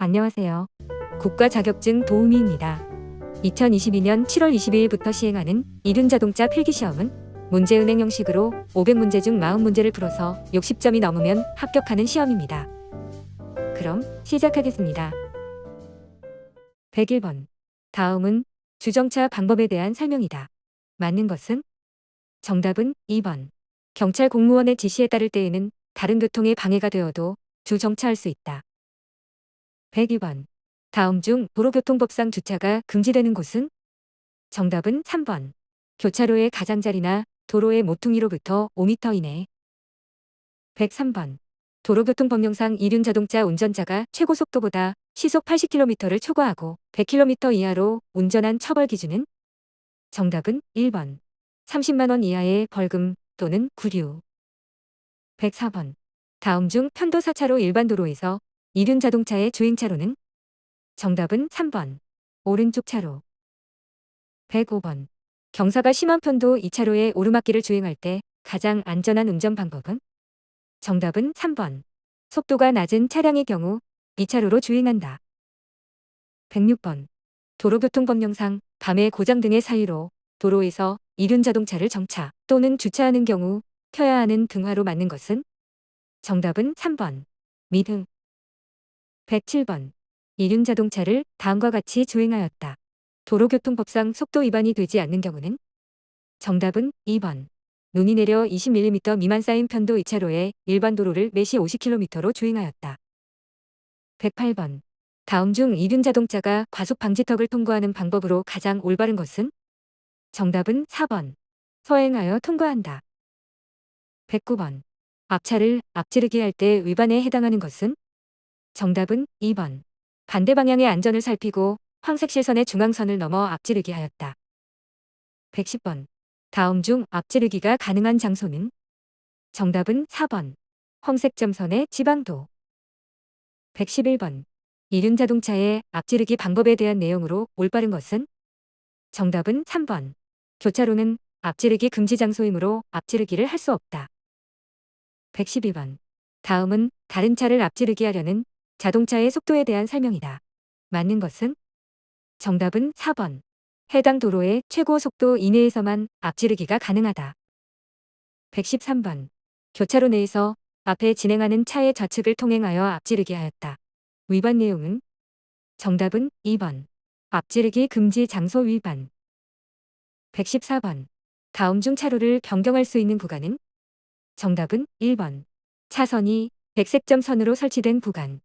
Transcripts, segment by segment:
안녕하세요. 국가 자격증 도우미입니다. 2022년 7월 22일부터 시행하는 이륜자동차 필기시험은 문제은행 형식으로 500문제 중 40문제를 풀어서 60점이 넘으면 합격하는 시험입니다. 그럼 시작하겠습니다. 101번. 다음은 주정차 방법에 대한 설명이다. 맞는 것은? 정답은 2번. 경찰 공무원의 지시에 따를 때에는 다른 교통에 방해가 되어도 주정차할 수 있다. 102번. 다음 중 도로교통법상 주차가 금지되는 곳은? 정답은 3번. 교차로의 가장자리나 도로의 모퉁이로부터 5m 이내. 103번. 도로교통법령상 이륜자동차 운전자가 최고속도보다 시속 80km를 초과하고 100km 이하로 운전한 처벌 기준은? 정답은 1번. 30만 원 이하의 벌금 또는 구류. 104번. 다음 중 편도 4차로 일반 도로에서 이륜자동차의 주행차로는? 정답은 3번. 오른쪽 차로. 105번. 경사가 심한 편도 2차로에 오르막길을 주행할 때 가장 안전한 운전 방법은? 정답은 3번. 속도가 낮은 차량의 경우 2차로로 주행한다. 106번. 도로교통법령상 밤의 고장 등의 사유로 도로에서 이륜자동차를 정차 또는 주차하는 경우 켜야 하는 등화로 맞는 것은? 정답은 3번. 미등. 107번. 이륜자동차를 다음과 같이 주행하였다. 도로교통법상 속도 위반이 되지 않는 경우는? 정답은 2번. 눈이 내려 20mm 미만 쌓인 편도 2차로에 일반 도로를 매시 50km로 주행하였다. 108번. 다음 중 이륜자동차가 과속 방지턱을 통과하는 방법으로 가장 올바른 것은? 정답은 4번. 서행하여 통과한다. 109번. 앞차를 앞지르기 할 때 위반에 해당하는 것은? 정답은 2번. 반대 방향의 안전을 살피고 황색 실선의 중앙선을 넘어 앞지르기 하였다. 110번. 다음 중 앞지르기가 가능한 장소는? 정답은 4번. 황색 점선의 지방도. 111번. 이륜자동차의 앞지르기 방법에 대한 내용으로 올바른 것은? 정답은 3번. 교차로는 앞지르기 금지 장소이므로 앞지르기를 할 수 없다. 112번. 다음은 다른 차를 앞지르기 하려는 자동차의 속도에 대한 설명이다. 맞는 것은? 정답은 4번. 해당 도로의 최고 속도 이내에서만 앞지르기가 가능하다. 113번. 교차로 내에서 앞에 진행하는 차의 좌측을 통행하여 앞지르기 하였다. 위반 내용은? 정답은 2번. 앞지르기 금지 장소 위반. 114번. 다음 중 차로를 변경할 수 있는 구간은? 정답은 1번. 차선이 백색 점선으로 설치된 구간.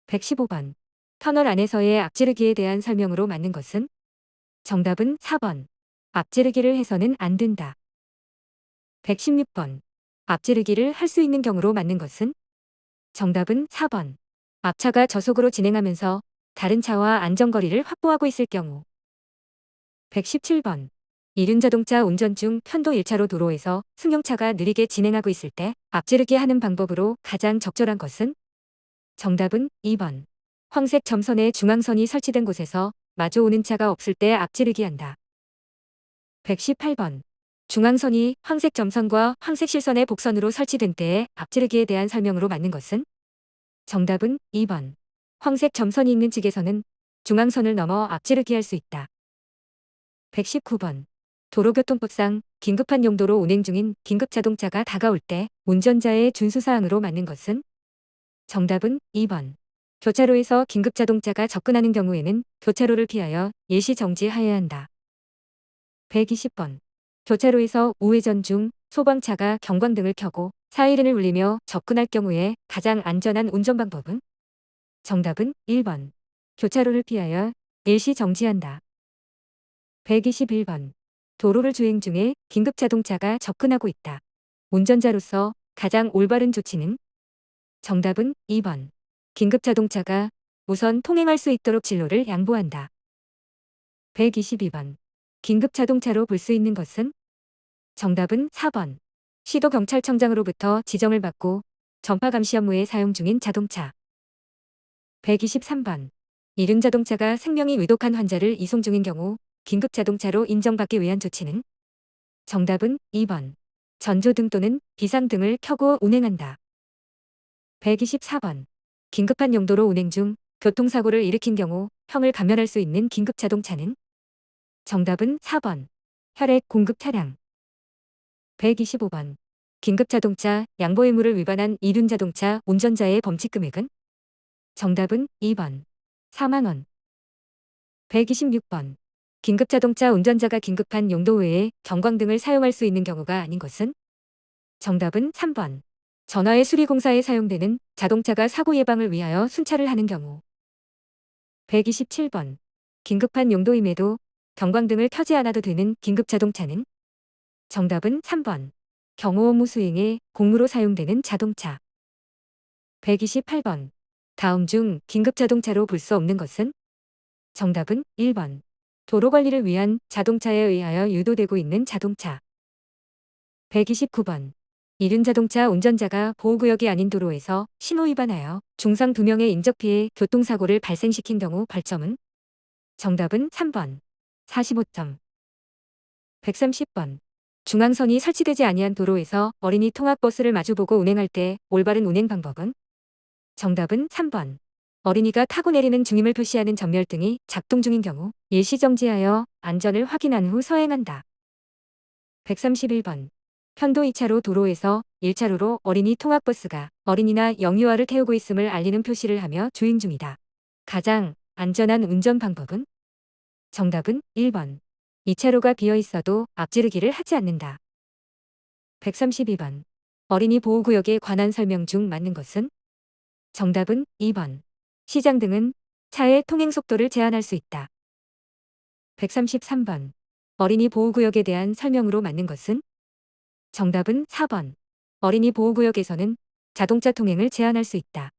115번. 터널 안에서의 앞지르기에 대한 설명으로 맞는 것은? 정답은 4번. 앞지르기를 해서는 안 된다. 116번. 앞지르기를 할 수 있는 경우로 맞는 것은? 정답은 4번. 앞차가 저속으로 진행하면서 다른 차와 안전거리를 확보하고 있을 경우. 117번. 이륜자동차 운전 중 편도 1차로 도로에서 승용차가 느리게 진행하고 있을 때 앞지르기 하는 방법으로 가장 적절한 것은? 정답은 2번. 황색 점선의 중앙선이 설치된 곳에서 마주오는 차가 없을 때 앞지르기 한다. 118번. 중앙선이 황색 점선과 황색 실선의 복선으로 설치된 때의 앞지르기에 대한 설명으로 맞는 것은? 정답은 2번. 황색 점선이 있는 측에서는 중앙선을 넘어 앞지르기 할 수 있다. 119번. 도로교통법상 긴급한 용도로 운행 중인 긴급자동차가 다가올 때 운전자의 준수사항으로 맞는 것은? 정답은 2번. 교차로에서 긴급자동차가 접근하는 경우에는 교차로를 피하여 일시 정지하여야 한다. 120번. 교차로에서 우회전 중 소방차가 경광등을 켜고 사이렌을 울리며 접근할 경우에 가장 안전한 운전 방법은? 정답은 1번. 교차로를 피하여 일시 정지한다. 121번. 도로를 주행 중에 긴급자동차가 접근하고 있다. 운전자로서 가장 올바른 조치는? 정답은 2번. 긴급자동차가 우선 통행할 수 있도록 진로를 양보한다. 122번. 긴급자동차로 볼 수 있는 것은? 정답은 4번. 시도경찰청장으로부터 지정을 받고 전파감시 업무에 사용 중인 자동차. 123번. 이륜자동차가 생명이 위독한 환자를 이송 중인 경우 긴급자동차로 인정받기 위한 조치는? 정답은 2번. 전조등 또는 비상등을 켜고 운행한다. 124번. 긴급한 용도로 운행 중 교통사고를 일으킨 경우 형을 감면할 수 있는 긴급 자동차는? 정답은 4번. 혈액 공급 차량. 125번. 긴급 자동차 양보 의무를 위반한 이륜 자동차 운전자의 범칙 금액은? 정답은 2번. 4만 원. 126번. 긴급 자동차 운전자가 긴급한 용도 외에 경광등을 사용할 수 있는 경우가 아닌 것은? 정답은 3번. 전화의 수리공사에 사용되는 자동차가 사고 예방을 위하여 순찰을 하는 경우. 127번. 긴급한 용도임에도 경광등을 켜지 않아도 되는 긴급 자동차는? 정답은 3번. 경호 업무 수행에 공무로 사용되는 자동차. 128번. 다음 중 긴급 자동차로 볼 수 없는 것은? 정답은 1번. 도로 관리를 위한 자동차에 의하여 유도되고 있는 자동차. 129번. 이륜 자동차 운전자가 보호구역이 아닌 도로에서 신호 위반하여 중상 2명의 인적 피해 교통사고를 발생시킨 경우 벌점은? 정답은 3번. 45점. 130번. 중앙선이 설치되지 아니한 도로에서 어린이 통학버스를 마주보고 운행할 때 올바른 운행 방법은? 정답은 3번. 어린이가 타고 내리는 중임을 표시하는 전멸등이 작동 중인 경우 일시 정지하여 안전을 확인한 후 서행한다. 131번. 편도 2차로 도로에서 1차로로 어린이 통학버스가 어린이나 영유아를 태우고 있음을 알리는 표시를 하며 주행 중이다. 가장 안전한 운전 방법은? 정답은 1번. 2차로가 비어 있어도 앞지르기를 하지 않는다. 132번. 어린이 보호구역에 관한 설명 중 맞는 것은? 정답은 2번. 시장 등은 차의 통행 속도를 제한할 수 있다. 133번. 어린이 보호구역에 대한 설명으로 맞는 것은? 정답은 4번. 어린이 보호구역에서는 자동차 통행을 제한할 수 있다.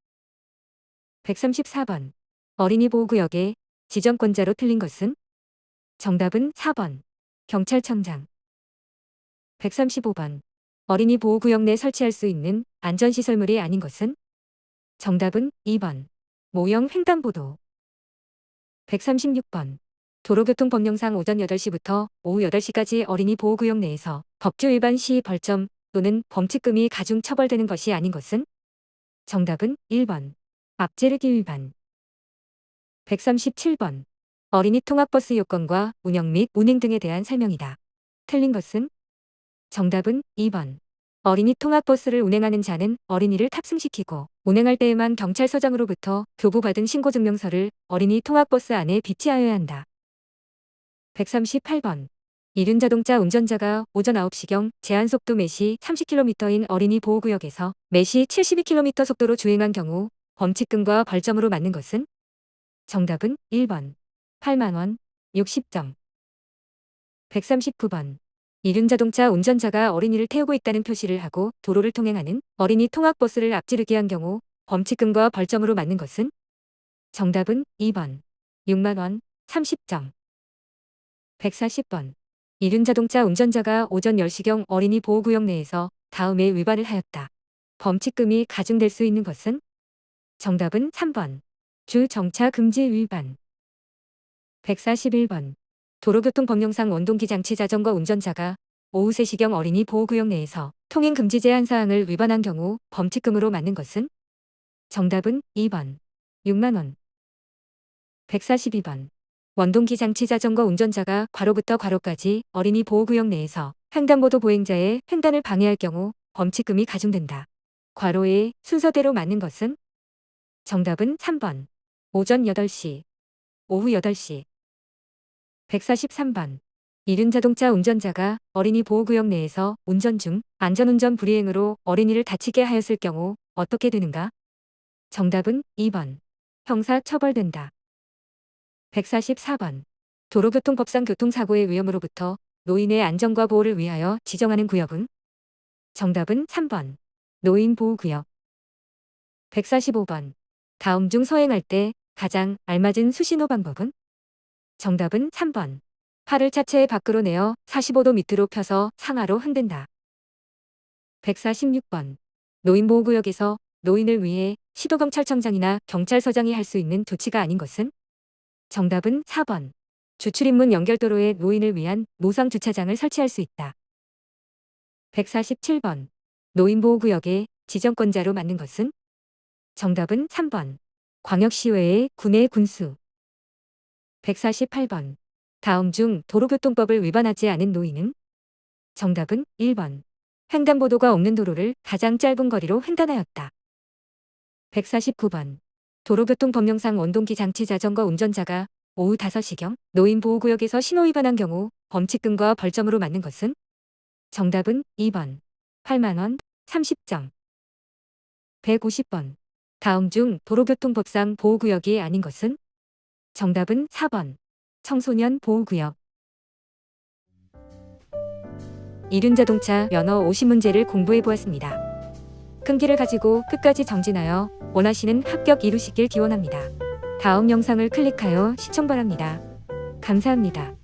134번. 어린이 보호구역에 지정권자로 틀린 것은? 정답은 4번. 경찰청장. 135번. 어린이 보호구역 내 설치할 수 있는 안전시설물이 아닌 것은? 정답은 2번. 모형 횡단보도. 136번. 도로교통법령상 오전 8시부터 오후 8시까지 어린이 보호구역 내에서 법규 위반 시 벌점 또는 범칙금이 가중 처벌되는 것이 아닌 것은? 정답은 1번. 앞지르기 위반. 137번. 어린이 통학버스 요건과 운영 및 운행 등에 대한 설명이다. 틀린 것은? 정답은 2번. 어린이 통학버스를 운행하는 자는 어린이를 탑승시키고 운행할 때에만 경찰서장으로부터 교부받은 신고증명서를 어린이 통학버스 안에 비치하여야 한다. 138번. 이륜 자동차 운전자가 오전 9시경 제한속도 매시 30km인 어린이 보호구역에서 매시 72km 속도로 주행한 경우 범칙금과 벌점으로 맞는 것은? 정답은 1번. 8만 원. 60점. 139번. 이륜 자동차 운전자가 어린이를 태우고 있다는 표시를 하고 도로를 통행하는 어린이 통학버스를 앞지르게 한 경우 범칙금과 벌점으로 맞는 것은? 정답은 2번. 6만 원. 30점. 140번. 이륜 자동차 운전자가 오전 10시경 어린이 보호구역 내에서 다음에 위반을 하였다. 범칙금이 가중될 수 있는 것은? 정답은 3번. 주정차 금지 위반. 141번. 도로교통법령상 원동기 장치 자전거 운전자가 오후 3시경 어린이 보호구역 내에서 통행 금지 제한 사항을 위반한 경우 범칙금으로 맞는 것은? 정답은 2번. 6만 원. 142번. 원동기 장치 자전거 운전자가 괄호부터 괄호까지 어린이 보호구역 내에서 횡단보도 보행자의 횡단을 방해할 경우 범칙금이 가중된다. 괄호의 순서대로 맞는 것은? 정답은 3번. 오전 8시, 오후 8시. 143번. 이륜 자동차 운전자가 어린이 보호구역 내에서 운전 중 안전운전 불이행으로 어린이를 다치게 하였을 경우 어떻게 되는가? 정답은 2번. 형사 처벌된다. 144번. 도로교통법상 교통사고의 위험으로부터 노인의 안전과 보호를 위하여 지정하는 구역은? 정답은 3번. 노인보호구역. 145번. 다음 중 서행할 때 가장 알맞은 수신호 방법은? 정답은 3번. 팔을 차체 밖으로 내어 45도 밑으로 펴서 상하로 흔든다. 146번. 노인보호구역에서 노인을 위해 시도경찰청장이나 경찰서장이 할 수 있는 조치가 아닌 것은? 정답은 4번. 주출입문 연결도로에 노인을 위한 노상 주차장을 설치할 수 있다. 147번. 노인보호구역에 지정권자로 맞는 것은? 정답은 3번. 광역시 외에 구내 군수. 148번. 다음 중 도로교통법을 위반하지 않은 노인은? 정답은 1번. 횡단보도가 없는 도로를 가장 짧은 거리로 횡단하였다. 149번. 도로교통법령상 원동기 장치 자전거 운전자가 오후 5시경 노인보호구역에서 신호위반한 경우 범칙금과 벌점으로 맞는 것은? 정답은 2번. 8만 원, 30점. 150번. 다음 중 도로교통법상 보호구역이 아닌 것은? 정답은 4번. 청소년 보호구역. 이륜자동차 면허 50문제를 공부해 보았습니다. 끈기를 가지고 끝까지 정진하여 원하시는 합격 이루시길 기원합니다. 다음 영상을 클릭하여 시청 바랍니다. 감사합니다.